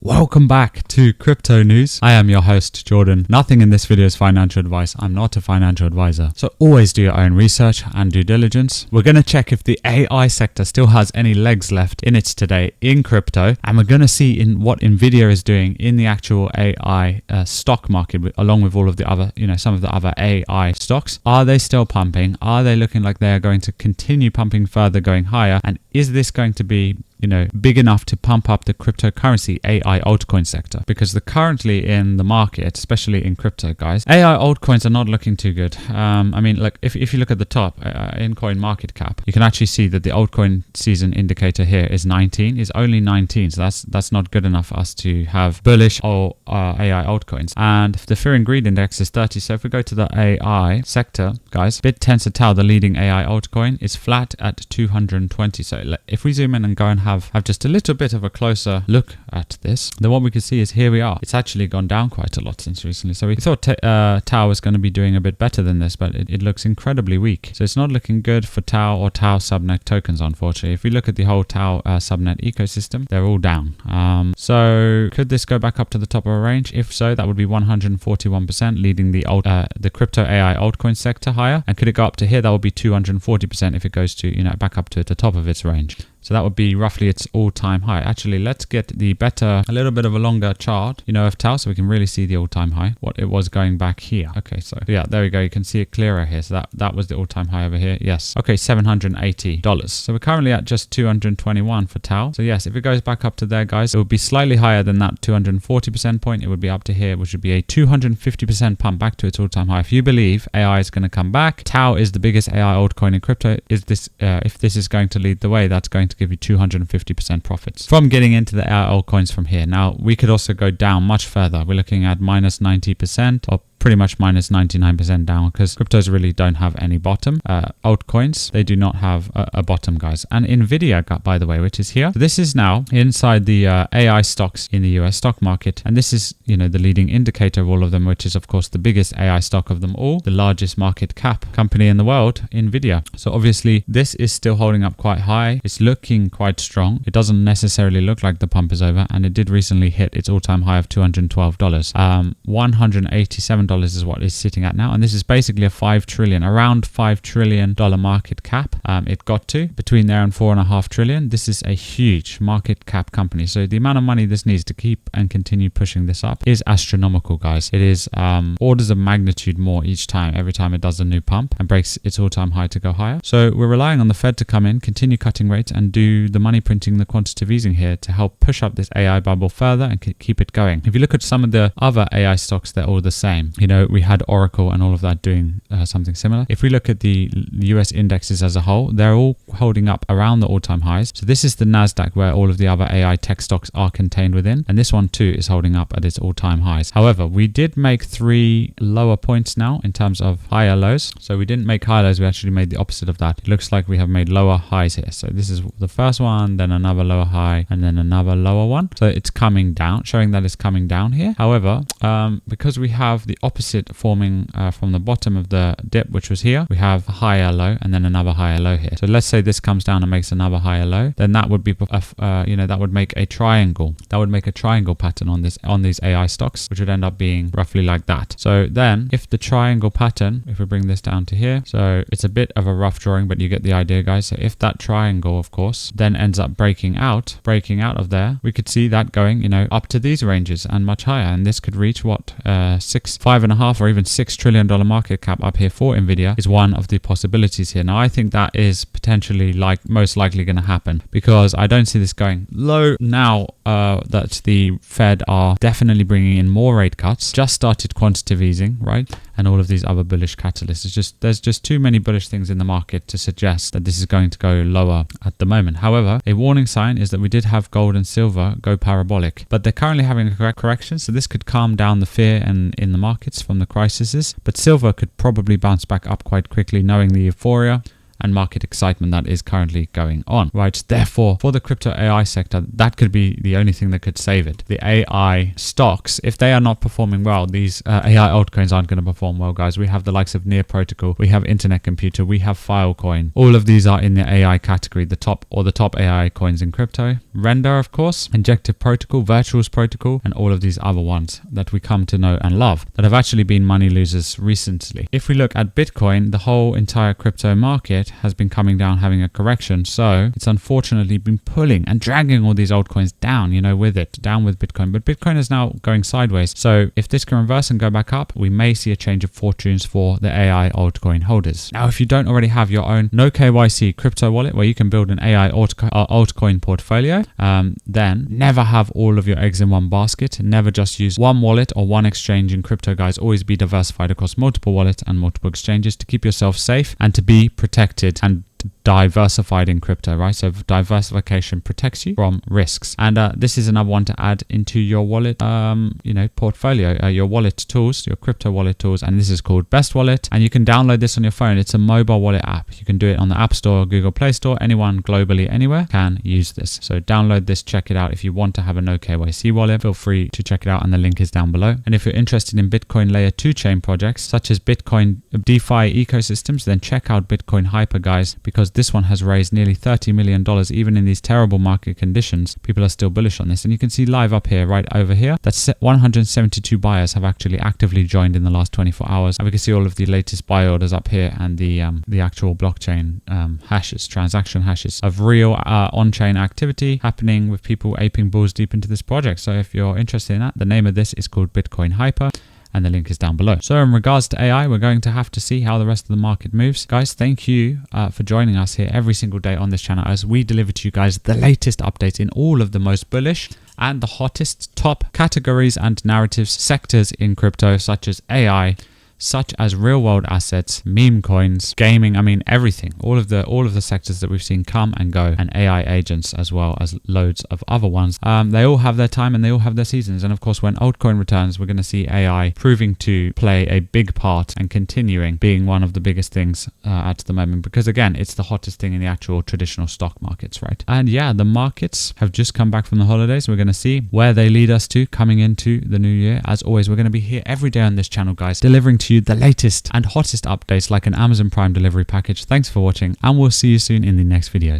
Welcome back to Crypto News. I am your host, Jordan. Nothing in this video is financial advice. I'm not a financial advisor. So always do your own research and due diligence. We're going to check if the AI sector still has any legs left in it today in crypto. And we're going to see in what Nvidia is doing in the actual AI stock market, along with all of the other, some of the other AI stocks. Are they still pumping? Are they looking like they are going to continue pumping further, going higher? And is this going to be big enough to pump up the cryptocurrency AI altcoin sector? Because they're currently in the market, especially in crypto, guys, AI altcoins are not looking too good. If you look at the top in coin market cap, you can actually see that the altcoin season indicator here is 19, is only 19. So that's not good enough for us to have bullish or AI altcoins. And the fear and greed index is 30. So if we go to the AI sector, guys, Tensor Tau, the leading AI altcoin, is flat at 220. So if we zoom in and go and have just a little bit of a closer look at this, then what we can see is here we are. It's actually gone down quite a lot since recently. So we thought Tau was going to be doing a bit better than this, but it looks incredibly weak. So it's not looking good for Tau or Tau subnet tokens, unfortunately. If we look at the whole Tau subnet ecosystem, they're all down. So could this go back up to the top of a range? If so, that would be 141%, leading the crypto AI altcoin sector higher. And could it go up to here? That would be 240% if it goes to back up to the top of its range. So that would be roughly its all-time high. Actually, let's get a little bit of a longer chart, of Tau, so we can really see the all-time high, what it was going back here. Okay, so yeah, there we go. You can see it clearer here. So that was the all-time high over here. Yes. Okay, $780. So we're currently at just 221 for Tau. So yes, if it goes back up to there, guys, it would be slightly higher than that 240% point. It would be up to here, which would be a 250% pump back to its all-time high. If you believe AI is going to come back, Tau is the biggest AI altcoin in crypto. If this is going to lead the way, that's going to give you 250% profits from getting into the AI altcoins from here. Now, we could also go down much further. We're looking at minus 90% or pretty much minus 99% down, because cryptos really don't have any bottom. Altcoins, they do not have a bottom, guys. And Nvidia, by the way, which is here. So this is now inside the AI stocks in the US stock market. And this is, the leading indicator of all of them, which is, of course, the biggest AI stock of them all, the largest market cap company in the world, Nvidia. So obviously, this is still holding up quite high. It's looking quite strong. It doesn't necessarily look like the pump is over. And it did recently hit its all-time high of $212. $187 is what it's sitting at now, and this is basically around $5 trillion market cap. It got to between there and $4.5 trillion. This is a huge market cap company, so the amount of money this needs to keep and continue pushing this up is astronomical, guys. It is orders of magnitude more each time, every time it does a new pump and breaks its all-time high to go higher. So we're relying on the Fed to come in, continue cutting rates, and do the money printing, the quantitative easing here to help push up this AI bubble further and keep it going. If you look at some of the other AI stocks, they're all the same. We had Oracle and all of that doing something similar. If we look at the US indexes as a whole, they're all holding up around the all-time highs. So this is the NASDAQ, where all of the other AI tech stocks are contained within. And this one too is holding up at its all-time highs. However, we did make 3 lower points now in terms of higher lows. So we didn't make high lows. We actually made the opposite of that. It looks like we have made lower highs here. So this is the first one, then another lower high, and then another lower one. So it's coming down, showing that it's coming down here. However, because we have the opposite forming from the bottom of the dip, which was here, we have a higher low and then another higher low here. So let's say this comes down and makes another higher low, then that would be that would make a triangle. That would make a triangle pattern on these AI stocks, which would end up being roughly like that. So then if the triangle pattern, if we bring this down to here, so it's a bit of a rough drawing, but you get the idea, guys. So if that triangle, of course, then ends up breaking out of there, we could see that going up to these ranges and much higher, and this could reach what, 5.5 or even $6 trillion market cap up here for Nvidia is one of the possibilities here. Now, I think that is potentially most likely going to happen, because I don't see this going low now that the Fed are definitely bringing in more rate cuts, just started quantitative easing, right? And all of these other bullish catalysts. There's just too many bullish things in the market to suggest that this is going to go lower at the moment. However, a warning sign is that we did have gold and silver go parabolic, but they're currently having a correction, so this could calm down the fear in the markets from the crises. But silver could probably bounce back up quite quickly, knowing the euphoria and market excitement that is currently going on, right? Therefore, for the crypto AI sector, that could be the only thing that could save it. The AI stocks, if they are not performing well, these AI altcoins aren't going to perform well, guys. We have the likes of Near Protocol, we have Internet Computer, we have Filecoin. All of these are in the AI category, the top AI coins in crypto. Render, of course, Injective Protocol, Virtuals Protocol, and all of these other ones that we come to know and love that have actually been money losers recently. If we look at Bitcoin, the whole entire crypto market has been coming down, having a correction. So it's unfortunately been pulling and dragging all these altcoins down, with it, down with Bitcoin. But Bitcoin is now going sideways. So if this can reverse and go back up, we may see a change of fortunes for the AI altcoin holders. Now, if you don't already have your own no KYC crypto wallet where you can build an AI altcoin portfolio, then never have all of your eggs in one basket. Never just use one wallet or one exchange in crypto, guys. Always be diversified across multiple wallets and multiple exchanges to keep yourself safe and to be protected and diversified in crypto, right? So diversification protects you from risks. And this is another one to add into your wallet, portfolio, your wallet tools, your crypto wallet tools. And this is called Best Wallet. And you can download this on your phone. It's a mobile wallet app. You can do it on the App Store, Google Play Store. Anyone globally, anywhere can use this. So download this, check it out. If you want to have a no KYC wallet, feel free to check it out. And the link is down below. And if you're interested in Bitcoin layer 2 chain projects, such as Bitcoin DeFi ecosystems, then check out Bitcoin Hyper, guys, because this one has raised nearly $30 million. Even in these terrible market conditions, people are still bullish on this. And you can see live up here, right over here, that 172 buyers have actually actively joined in the last 24 hours. And we can see all of the latest buy orders up here and the actual blockchain hashes, transaction hashes of real on-chain activity happening with people aping balls deep into this project. So if you're interested in that, the name of this is called Bitcoin Hyper, and the link is down below. So in regards to AI, we're going to have to see how the rest of the market moves. Guys, thank you for joining us here every single day on this channel as we deliver to you guys the latest updates in all of the most bullish and the hottest top categories and narratives sectors in crypto, such as AI, such as real world assets, meme coins, gaming, everything, all of the sectors that we've seen come and go, and AI agents as well as loads of other ones. They all have their time and they all have their seasons. And of course, when altcoin returns, we're going to see AI proving to play a big part and continuing being one of the biggest things at the moment, because again, it's the hottest thing in the actual traditional stock markets, right? And yeah, the markets have just come back from the holidays. We're going to see where they lead us to coming into the new year. As always, we're going to be here every day on this channel, guys, delivering to you the latest and hottest updates like an Amazon Prime delivery package. Thanks for watching, and we'll see you soon in the next videos.